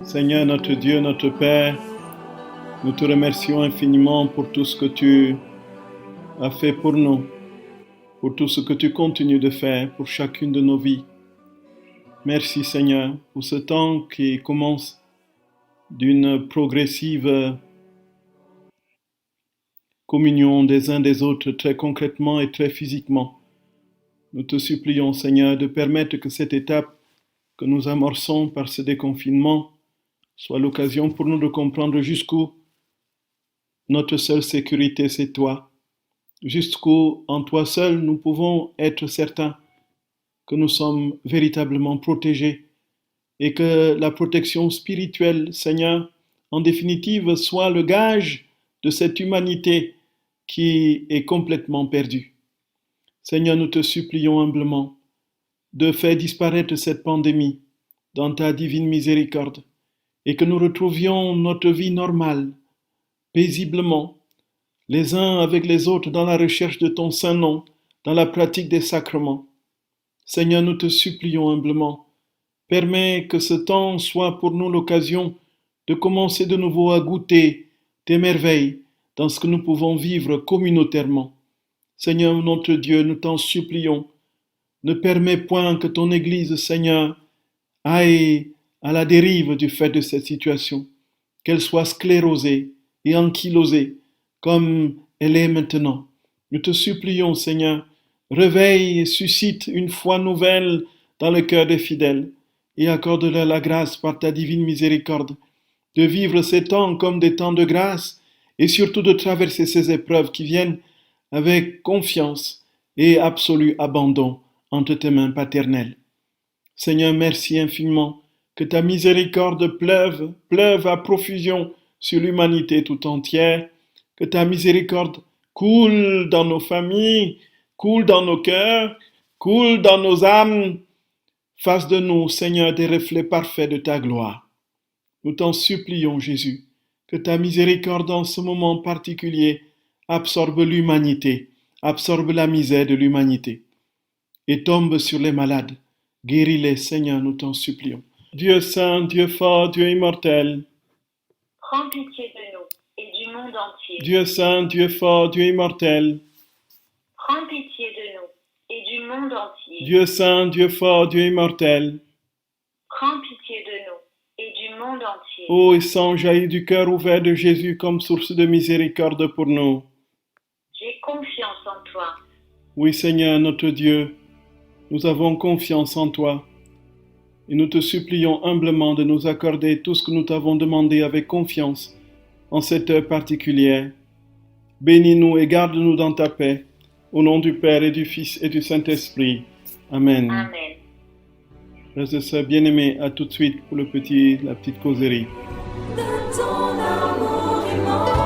Seigneur notre Dieu, notre Père, nous te remercions infiniment pour tout ce que tu as fait pour nous, pour tout ce que tu continues de faire pour chacune de nos vies. Merci Seigneur pour ce temps qui commence d'une progressive communion des uns des autres très concrètement et très physiquement. Nous te supplions Seigneur de permettre que cette étape que nous amorçons par ce déconfinement soit l'occasion pour nous de comprendre jusqu'où notre seule sécurité c'est toi, jusqu'où en toi seul nous pouvons être certains que nous sommes véritablement protégés et que la protection spirituelle, Seigneur, en définitive, soit le gage de cette humanité qui est complètement perdue. Seigneur, nous te supplions humblement de faire disparaître cette pandémie dans ta divine miséricorde et que nous retrouvions notre vie normale, paisiblement, les uns avec les autres dans la recherche de ton saint nom, dans la pratique des sacrements. Seigneur, nous te supplions humblement, permets que ce temps soit pour nous l'occasion de commencer de nouveau à goûter tes merveilles dans ce que nous pouvons vivre communautairement. Seigneur notre Dieu, nous t'en supplions, ne permets point que ton Église, Seigneur, aille à la dérive du fait de cette situation, qu'elle soit sclérosée et ankylosée comme elle est maintenant. Nous te supplions, Seigneur, réveille et suscite une foi nouvelle dans le cœur des fidèles et accorde-leur la grâce par ta divine miséricorde de vivre ces temps comme des temps de grâce et surtout de traverser ces épreuves qui viennent avec confiance et absolu abandon entre tes mains paternelles. Seigneur, merci infiniment que ta miséricorde pleuve à profusion sur l'humanité tout entière, que ta miséricorde coule dans nos familles, coule dans nos cœurs, coule dans nos âmes, fasse de nous, Seigneur, des reflets parfaits de ta gloire. Nous t'en supplions, Jésus, que ta miséricorde en ce moment particulier absorbe l'humanité, absorbe la misère de l'humanité et tombe sur les malades. Guéris-les, Seigneur, nous t'en supplions. Dieu saint, Dieu fort, Dieu immortel, prends pitié de nous et du monde entier. Dieu saint, Dieu fort, Dieu immortel, prends pitié de nous et du monde entier. Dieu saint, Dieu fort, Dieu immortel, prends pitié de nous et du monde entier. Ô et sang jaillit du cœur ouvert de Jésus comme source de miséricorde pour nous. J'ai confiance en toi. Oui, Seigneur, notre Dieu, nous avons confiance en toi. Et nous te supplions humblement de nous accorder tout ce que nous t'avons demandé avec confiance en cette heure particulière. Bénis-nous et garde-nous dans ta paix. Au nom du Père et du Fils et du Saint-Esprit. Amen. Amen. Frères et sœurs bien-aimés, à tout de suite pour la petite causerie. De ton amour immense,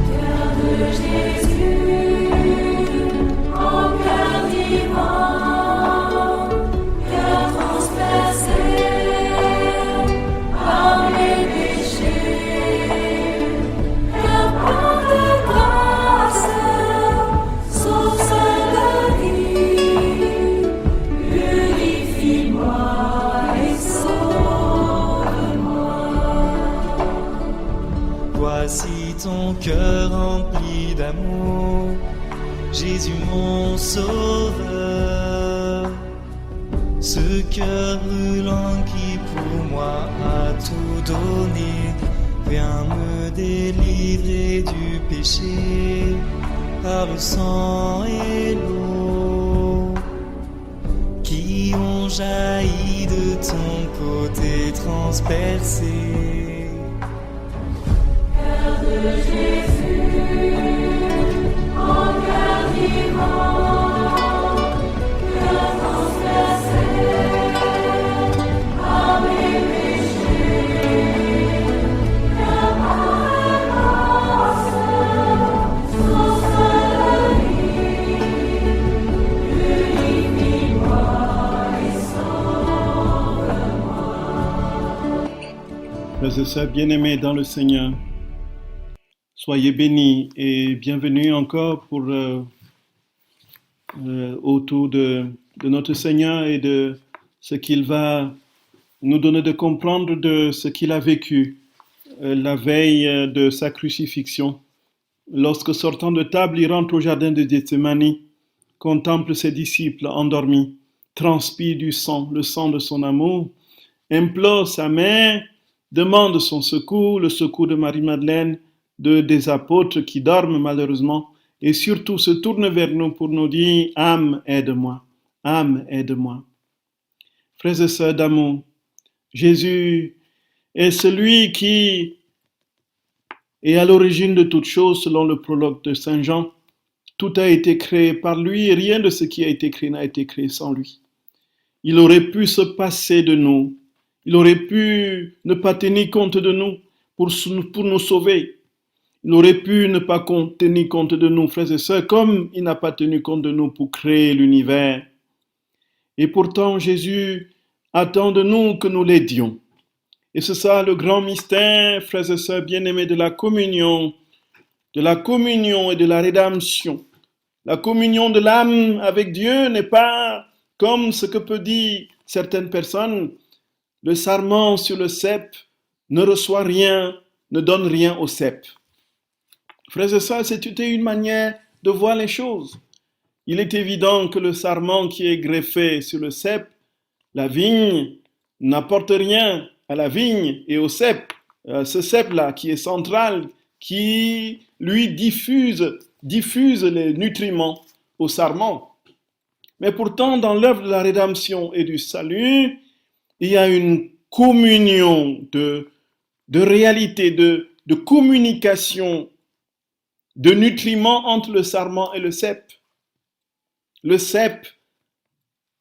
cœur de Jésus, en cœur divin, cœur transpercé par les péchés, cœur plein de grâce, source de vie, purifie-moi et sauve-moi. Voici ton cœur rempli d'amour, Jésus mon sauveur. Ce cœur brûlant qui pour moi a tout donné, vient me délivrer du péché. par le sang et l'eau qui ont jailli de ton côté transpercé. Cœur de Jésus, en cœur vivant, cœur transpercé par mes péchés, cœur par grâce, source de vie, purifie-moi et sauve-moi. Frères et sœurs bien-aimés dans le Seigneur, soyez bénis et bienvenue encore pour autour de notre Seigneur et de ce qu'il va nous donner de comprendre de ce qu'il a vécu la veille de sa crucifixion. Lorsque sortant de table, il rentre au jardin de Gethsémani, contemple ses disciples endormis, transpire du sang, le sang de son amour, implore sa mère, demande son secours, le secours de Marie-Madeleine, des apôtres qui dorment malheureusement, et surtout se tourne vers nous pour nous dire « Âme, aide-moi, âme, aide-moi ». Frères et sœurs d'amour, Jésus est celui qui est à l'origine de toutes choses selon le prologue de Saint Jean. Tout a été créé par lui et rien de ce qui a été créé n'a été créé sans lui. Il aurait pu se passer de nous. Il aurait pu ne pas tenir compte de nous pour nous sauver. Il aurait pu ne pas tenir compte de nous, frères et sœurs, comme il n'a pas tenu compte de nous pour créer l'univers. Et pourtant, Jésus attend de nous que nous l'aidions. Et c'est ça le grand mystère, frères et sœurs bien-aimés, de la communion et de la rédemption. La communion de l'âme avec Dieu n'est pas comme ce que peut dire certaines personnes. Le sarment sur le cep ne reçoit rien, ne donne rien au cep. Frères et sœurs, c'était une manière de voir les choses. Il est évident que le sarment qui est greffé sur le cep, la vigne, n'apporte rien à la vigne et au cep. Ce cep-là qui est central, qui lui diffuse les nutriments au sarment. Mais pourtant, dans l'œuvre de la rédemption et du salut, il y a une communion de réalité, de communication, de nutriments entre le sarment et le cep. Le cep,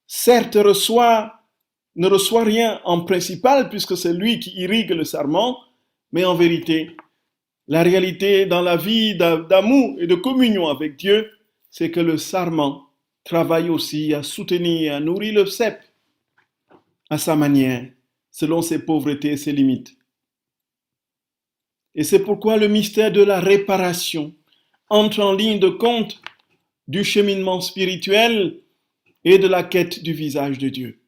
certes, ne reçoit rien en principal, puisque c'est lui qui irrigue le sarment, mais en vérité, la réalité dans la vie d'amour et de communion avec Dieu, c'est que le sarment travaille aussi à soutenir, à nourrir le cep à sa manière, selon ses pauvretés et ses limites. Et c'est pourquoi le mystère de la réparation entre en ligne de compte du cheminement spirituel et de la quête du visage de Dieu.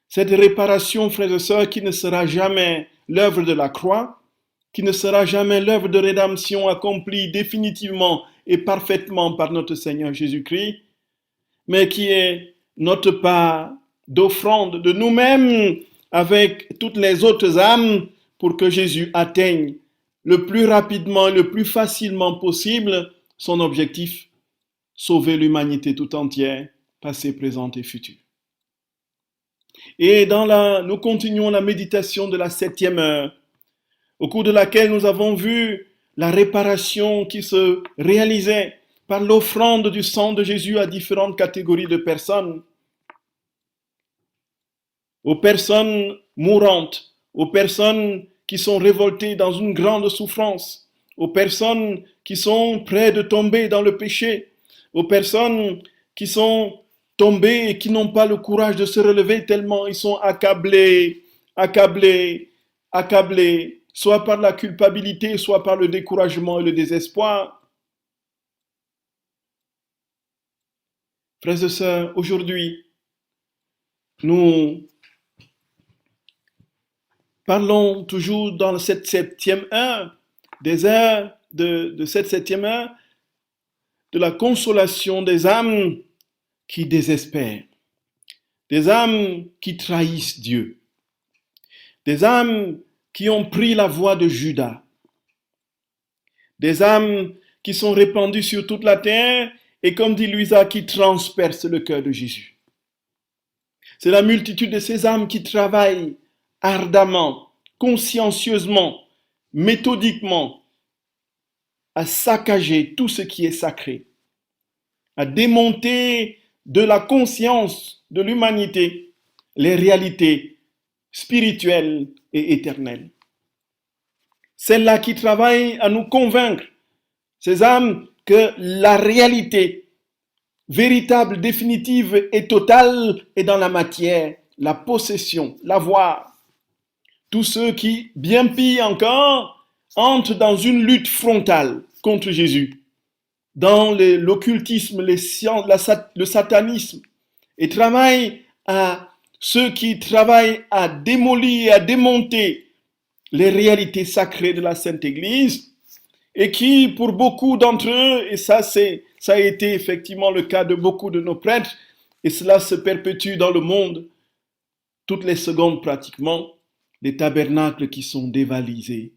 Cette réparation, frères et sœurs, qui ne sera jamais l'œuvre de la croix, qui ne sera jamais l'œuvre de rédemption accomplie définitivement et parfaitement par notre Seigneur Jésus-Christ, mais qui est notre part d'offrande de nous-mêmes avec toutes les autres âmes pour que Jésus atteigne le plus rapidement et le plus facilement possible son objectif, sauver l'humanité tout entière, passé, présente et future. Et nous continuons la méditation de la 7e heure, au cours de laquelle nous avons vu la réparation qui se réalisait par l'offrande du sang de Jésus à différentes catégories de personnes. Aux personnes mourantes, aux personnes qui sont révoltées dans une grande souffrance, aux personnes qui sont près de tomber dans le péché, aux personnes qui sont tombées et qui n'ont pas le courage de se relever tellement ils sont accablés, soit par la culpabilité, soit par le découragement et le désespoir. Frères et sœurs, aujourd'hui, nous parlons toujours dans cette 7e heure, des heures de cette 7e heure, de la consolation des âmes qui désespèrent, des âmes qui trahissent Dieu, des âmes qui ont pris la voie de Judas, des âmes qui sont répandus sur toute la terre et comme dit Louisa, qui transpercent le cœur de Jésus. C'est la multitude de ces âmes qui travaillent ardemment, consciencieusement, méthodiquement à saccager tout ce qui est sacré, à démonter de la conscience de l'humanité les réalités spirituelles et éternelles. Celles-là qui travaillent à nous convaincre, ces âmes, que la réalité véritable, définitive et totale est dans la matière, la possession, l'avoir. Tous ceux qui, bien pire encore, entrent dans une lutte frontale contre Jésus, dans l'occultisme, les sciences, le satanisme, et travaillent à ceux qui travaillent à démolir, à démonter les réalités sacrées de la Sainte Église, et qui, pour beaucoup d'entre eux, et ça a été effectivement le cas de beaucoup de nos prêtres, et cela se perpétue dans le monde, toutes les secondes pratiquement, les tabernacles qui sont dévalisés,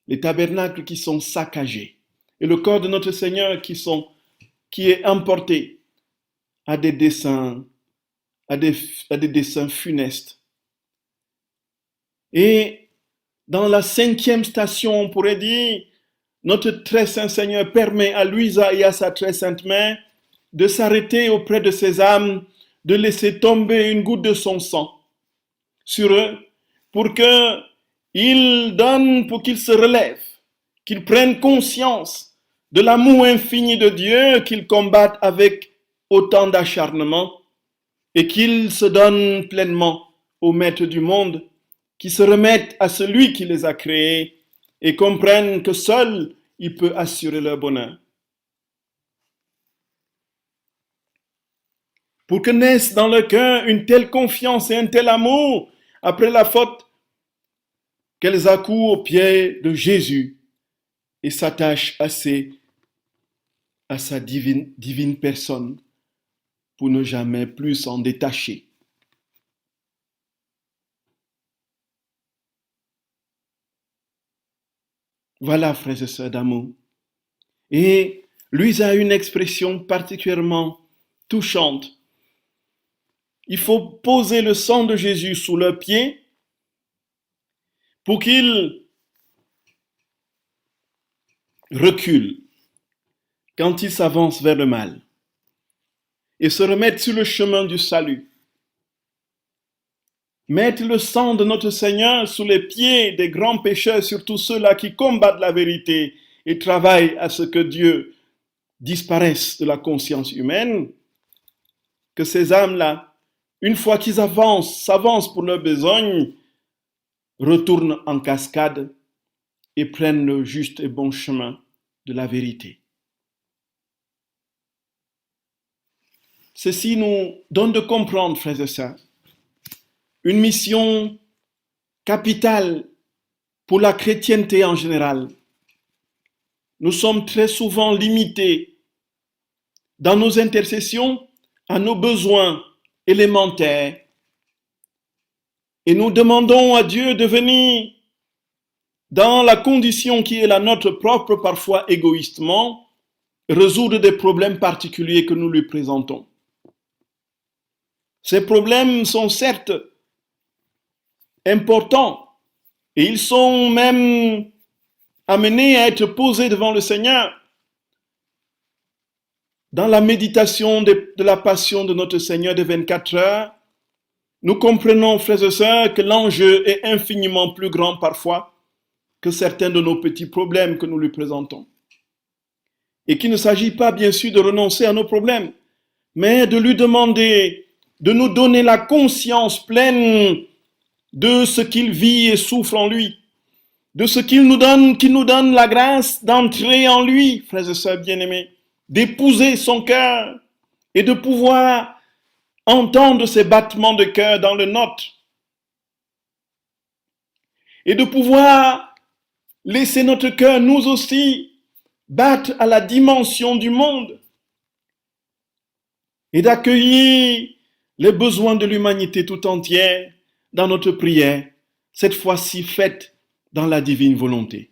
les tabernacles qui sont saccagés, et le corps de notre Seigneur qui est emporté à des desseins funestes. Et dans la 5e station, on pourrait dire, notre très saint Seigneur permet à Louisa et à sa très sainte mère de s'arrêter auprès de ces âmes, de laisser tomber une goutte de son sang sur eux, pour qu'ils se relèvent, qu'ils prennent conscience de l'amour infini de Dieu, qu'ils combattent avec autant d'acharnement, et qu'ils se donnent pleinement au Maître du monde, qui se remettent à celui qui les a créés, et comprennent que seul il peut assurer leur bonheur. Pour que naisse dans leur cœur une telle confiance et un tel amour après la faute, qu'elles accourent aux pieds de Jésus et s'attachent assez à sa divine personne pour ne jamais plus s'en détacher. Voilà, frères et sœurs d'amour. Et Louisa a une expression particulièrement touchante. Il faut poser le sang de Jésus sous leurs pieds pour qu'ils reculent quand ils s'avancent vers le mal et se remettent sur le chemin du salut. Mettre le sang de notre Seigneur sous les pieds des grands pécheurs, surtout ceux-là qui combattent la vérité et travaillent à ce que Dieu disparaisse de la conscience humaine, que ces âmes-là, une fois qu'ils s'avancent pour leur besogne, retournent en cascade et prennent le juste et bon chemin de la vérité. Ceci nous donne de comprendre, frères et sœurs, une mission capitale pour la chrétienté en général. Nous sommes très souvent limités dans nos intercessions à nos besoins élémentaires et nous demandons à Dieu de venir dans la condition qui est la nôtre propre, parfois égoïstement, résoudre des problèmes particuliers que nous lui présentons. Ces problèmes sont certes importants et ils sont même amenés à être posés devant le Seigneur. Dans la méditation de la passion de notre Seigneur de 24 heures, nous comprenons, frères et sœurs, que l'enjeu est infiniment plus grand parfois que certains de nos petits problèmes que nous lui présentons. Et qu'il ne s'agit pas bien sûr de renoncer à nos problèmes, mais de lui demander de nous donner la conscience pleine de ce qu'il vit et souffre en lui, de ce qu'il nous donne la grâce d'entrer en lui, frères et sœurs bien-aimés, d'épouser son cœur et de pouvoir entendre ses battements de cœur dans le nôtre et de pouvoir laisser notre cœur nous aussi battre à la dimension du monde et d'accueillir les besoins de l'humanité tout entière dans notre prière, cette fois-ci faite dans la divine volonté.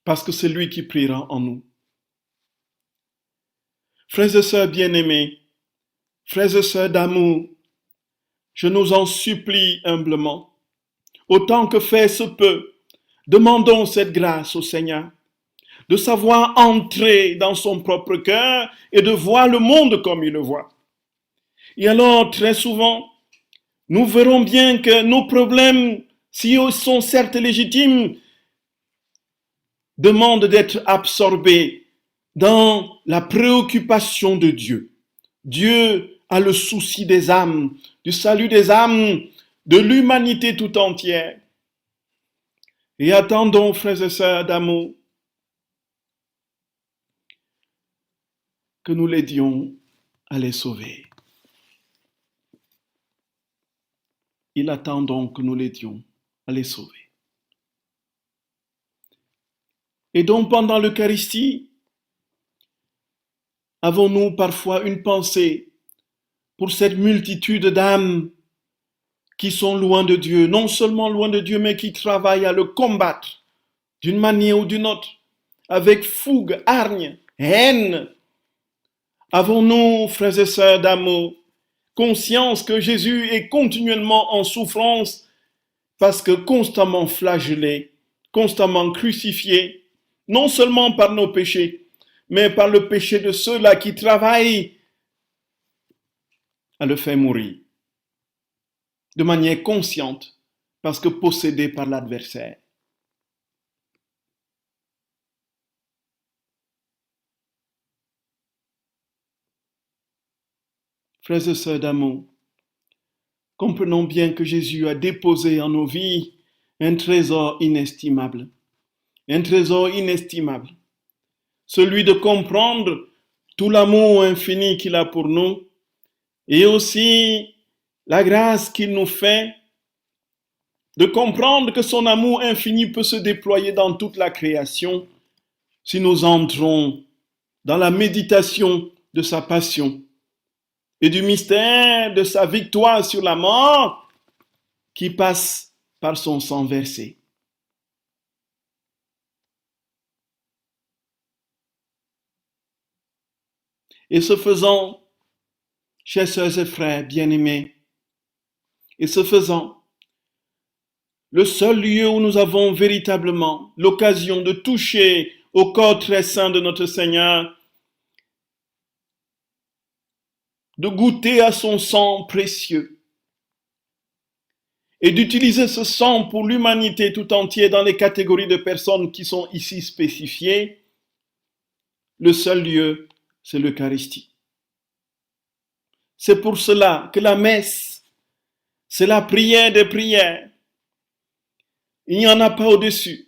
parce que c'est lui qui priera en nous. Frères et sœurs bien-aimés, frères et sœurs d'amour, je nous en supplie humblement, autant que faire se peut, demandons cette grâce au Seigneur, de savoir entrer dans son propre cœur et de voir le monde comme il le voit. Et alors, très souvent, nous verrons bien que nos problèmes, s'ils sont certes légitimes, demandent d'être absorbés dans la préoccupation de Dieu. Dieu a le souci des âmes, du salut des âmes, de l'humanité tout entière. Et attendons, frères et sœurs d'amour, que nous l'aidions à les sauver. Il attend donc que nous l'aidions à les sauver. Et donc pendant l'Eucharistie, avons-nous parfois une pensée pour cette multitude d'âmes qui sont loin de Dieu, non seulement loin de Dieu, mais qui travaillent à le combattre d'une manière ou d'une autre, avec fougue, hargne, haine. Avons-nous, frères et sœurs d'amour, conscience que Jésus est continuellement en souffrance parce que constamment flagellé, constamment crucifié, non seulement par nos péchés, mais par le péché de ceux-là qui travaillent à le faire mourir, de manière consciente, parce que possédé par l'adversaire. Frères et sœurs d'amour, comprenons bien que Jésus a déposé en nos vies un trésor inestimable. Un trésor inestimable. Celui de comprendre tout l'amour infini qu'il a pour nous et aussi la grâce qu'il nous fait de comprendre que son amour infini peut se déployer dans toute la création si nous entrons dans la méditation de sa passion et du mystère de sa victoire sur la mort qui passe par son sang versé. Et ce faisant, chers sœurs et frères bien-aimés, et ce faisant, le seul lieu où nous avons véritablement l'occasion de toucher au corps très saint de notre Seigneur, de goûter à son sang précieux et d'utiliser ce sang pour l'humanité tout entière dans les catégories de personnes qui sont ici spécifiées, le seul lieu, c'est l'Eucharistie. C'est pour cela que la messe, c'est la prière des prières. Il n'y en a pas au-dessus.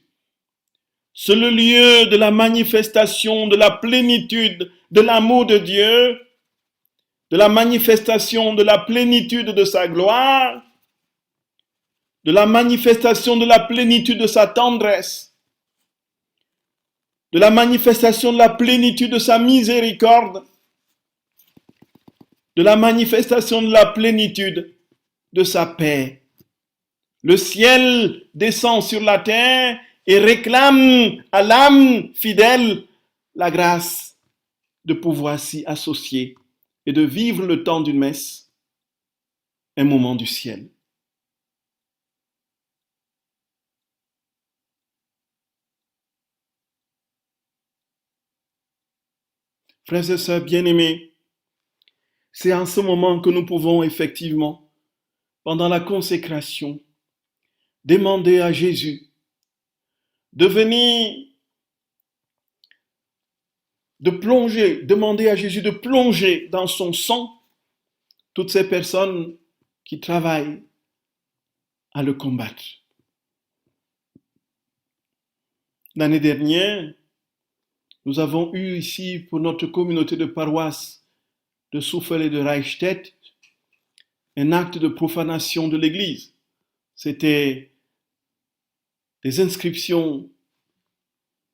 C'est le lieu de la manifestation de la plénitude de l'amour de Dieu, de la manifestation de la plénitude de sa gloire, de la manifestation de la plénitude de sa tendresse, de la manifestation de la plénitude de sa miséricorde, de la manifestation de la plénitude de sa paix. Le ciel descend sur la terre et réclame à l'âme fidèle la grâce de pouvoir s'y associer et de vivre le temps d'une messe, un moment du ciel. Frères et sœurs bien-aimés, c'est en ce moment que nous pouvons effectivement, pendant la consécration, demander à Jésus de venir, demander à Jésus de plonger dans son sang toutes ces personnes qui travaillent à le combattre. L'année dernière, nous avons eu ici pour notre communauté de paroisse de Souffel et de Reichstätt un acte de profanation de l'église. C'était des inscriptions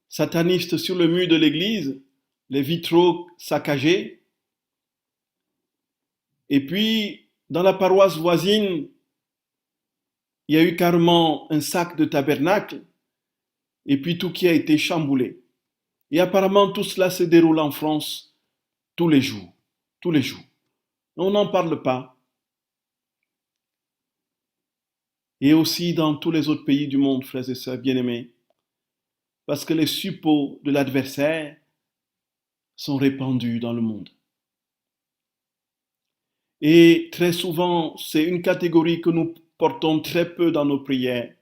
satanistes sur le mur de l'église, les vitraux saccagés. Et puis, dans la paroisse voisine, il y a eu carrément un sac de tabernacle et puis tout qui a été chamboulé. Et apparemment, tout cela se déroule en France tous les jours. Tous les jours. On n'en parle pas. Et aussi dans tous les autres pays du monde, frères et sœurs bien-aimés. Parce que les suppôts de l'adversaire sont répandus dans le monde. Et très souvent, c'est une catégorie que nous portons très peu dans nos prières.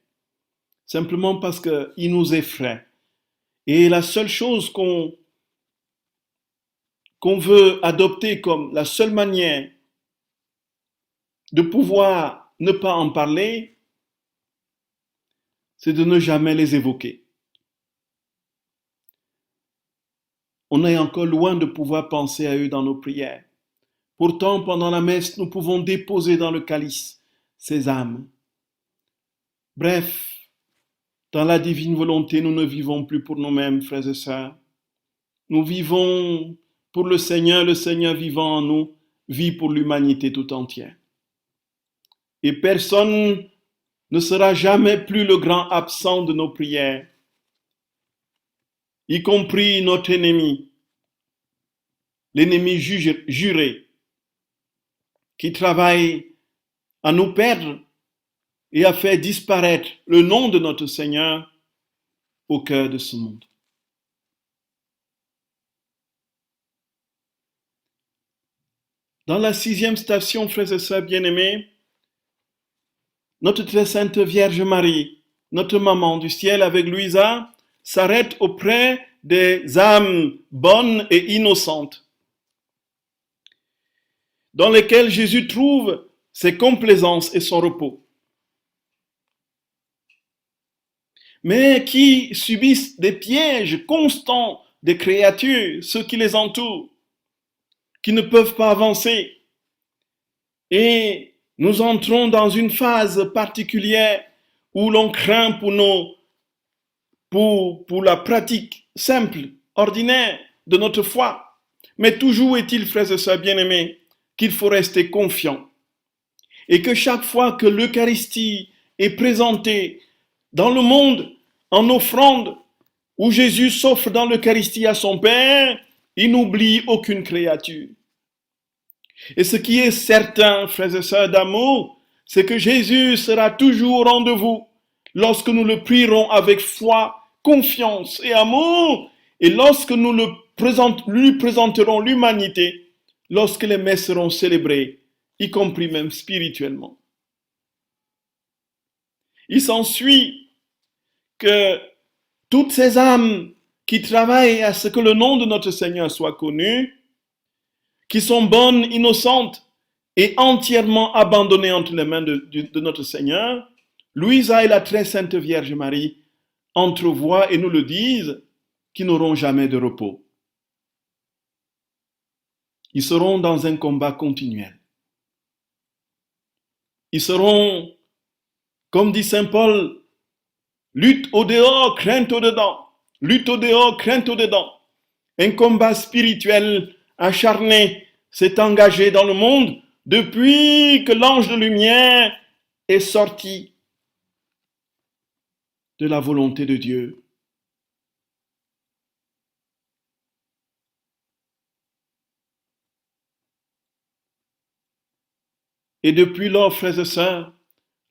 Simplement parce qu'il nous effraie. Et la seule chose qu'on veut adopter comme la seule manière de pouvoir ne pas en parler, c'est de ne jamais les évoquer. On est encore loin de pouvoir penser à eux dans nos prières. Pourtant, pendant la messe, nous pouvons déposer dans le calice ces âmes. Bref, dans la divine volonté, nous ne vivons plus pour nous-mêmes, frères et sœurs. Nous vivons pour le Seigneur vivant en nous, vit pour l'humanité tout entière. Et personne ne sera jamais plus le grand absent de nos prières, y compris notre ennemi, l'ennemi juré, qui travaille à nous perdre et à faire disparaître le nom de notre Seigneur au cœur de ce monde. Dans la 6e station, frères et sœurs bien-aimés, notre très sainte Vierge Marie, notre maman du ciel avec Louisa, s'arrête auprès des âmes bonnes et innocentes, dans lesquelles Jésus trouve ses complaisances et son repos, mais qui subissent des pièges constants des créatures, ceux qui les entourent, qui ne peuvent pas avancer. Et nous entrons dans une phase particulière où l'on craint pour la pratique simple, ordinaire de notre foi. Mais toujours est-il, frères et sœurs bien-aimés, qu'il faut rester confiant. Et que chaque fois que l'Eucharistie est présentée dans le monde en offrande, où Jésus s'offre dans l'Eucharistie à son Père, il n'oublie aucune créature. Et ce qui est certain, frères et sœurs d'amour, c'est que Jésus sera toujours au rendez-vous lorsque nous le prierons avec foi, confiance et amour, et lorsque nous lui présenterons l'humanité, lorsque les messes seront célébrées, y compris même spirituellement. Il s'ensuit que toutes ces âmes qui travaillent à ce que le nom de notre Seigneur soit connu, qui sont bonnes, innocentes et entièrement abandonnées entre les mains de notre Seigneur, Louisa et la très sainte Vierge Marie entrevoient et nous le disent, qu'ils n'auront jamais de repos. Ils seront dans un combat continuel. Ils seront, comme dit saint Paul, lutte au dehors, crainte au dedans. Lutte au dehors, crainte au dedans. Un combat spirituel acharné s'est engagé dans le monde depuis que l'ange de lumière est sorti de la volonté de Dieu. Et depuis lors, frères et sœurs,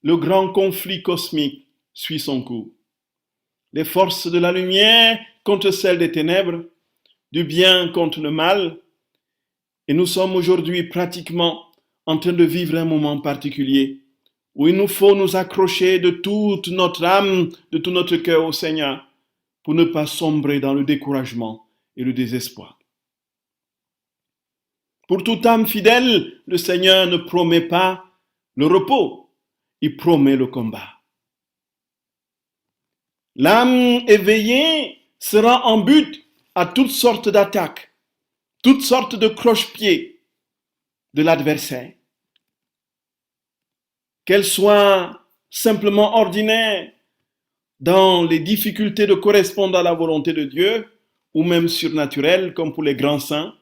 le grand conflit cosmique suit son cours. Les forces de la lumière contre celles des ténèbres, du bien contre le mal, et nous sommes aujourd'hui pratiquement en train de vivre un moment particulier où il nous faut nous accrocher de toute notre âme, de tout notre cœur au Seigneur pour ne pas sombrer dans le découragement et le désespoir. Pour toute âme fidèle, le Seigneur ne promet pas le repos, il promet le combat. L'âme éveillée sera en but à toutes sortes d'attaques, toutes sortes de croche-pieds de l'adversaire. Qu'elles soient simplement ordinaires dans les difficultés de correspondre à la volonté de Dieu, ou même surnaturelles comme pour les grands saints,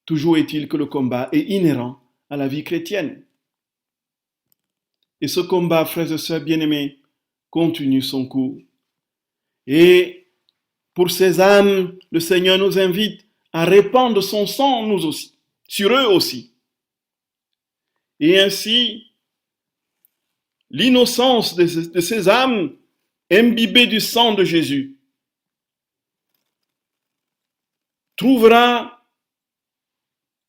toujours est-il que le combat est inhérent à la vie chrétienne. Et ce combat, frères et sœurs bien-aimés, continue son cours Et pour ces âmes, le Seigneur nous invite à répandre son sang, nous aussi, sur eux aussi. Et ainsi, l'innocence de ces âmes imbibées du sang de Jésus trouvera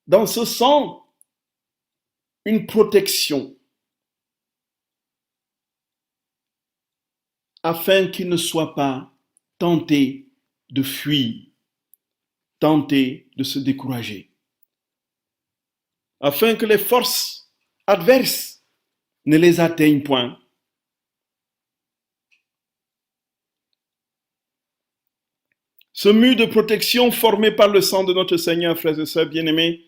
dans ce sang une protection afin qu'ils ne soient pas tentés de fuir, tentés de se décourager, afin que les forces adverses ne les atteignent point. Ce mur de protection formé par le sang de notre Seigneur, frères et sœurs bien-aimés,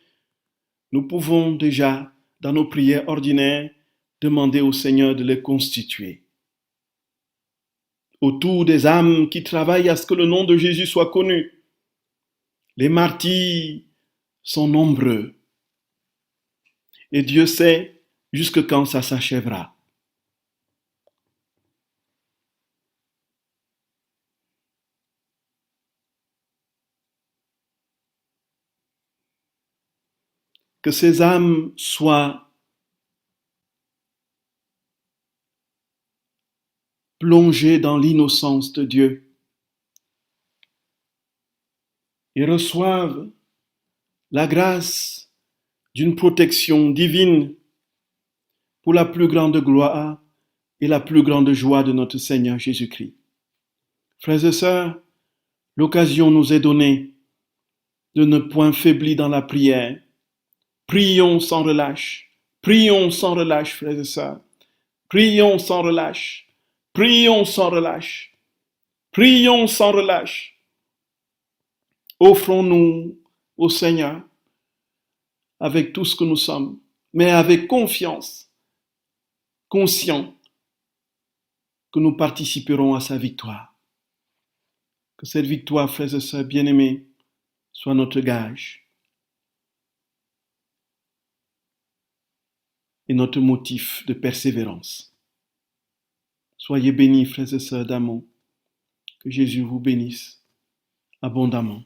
nous pouvons déjà, dans nos prières ordinaires, demander au Seigneur de les constituer. Autour des âmes qui travaillent à ce que le nom de Jésus soit connu. Les martyrs sont nombreux. Et Dieu sait jusque quand ça s'achèvera. Que ces âmes soient plongées dans l'innocence de Dieu et reçoivent la grâce d'une protection divine pour la plus grande gloire et la plus grande joie de notre Seigneur Jésus-Christ. Frères et sœurs, l'occasion nous est donnée de ne point faiblir dans la prière. Prions sans relâche. Prions sans relâche, frères et sœurs. Prions sans relâche. Prions sans relâche. Prions sans relâche. Offrons-nous au Seigneur avec tout ce que nous sommes, mais avec confiance, conscients que nous participerons à sa victoire. Que cette victoire, frères et sœurs bien-aimés, soit notre gage et notre motif de persévérance. Soyez bénis, frères et sœurs d'amour. Que Jésus vous bénisse abondamment.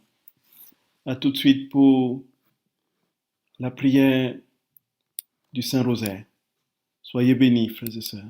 À tout de suite pour la prière du Saint-Rosaire. Soyez bénis, frères et sœurs.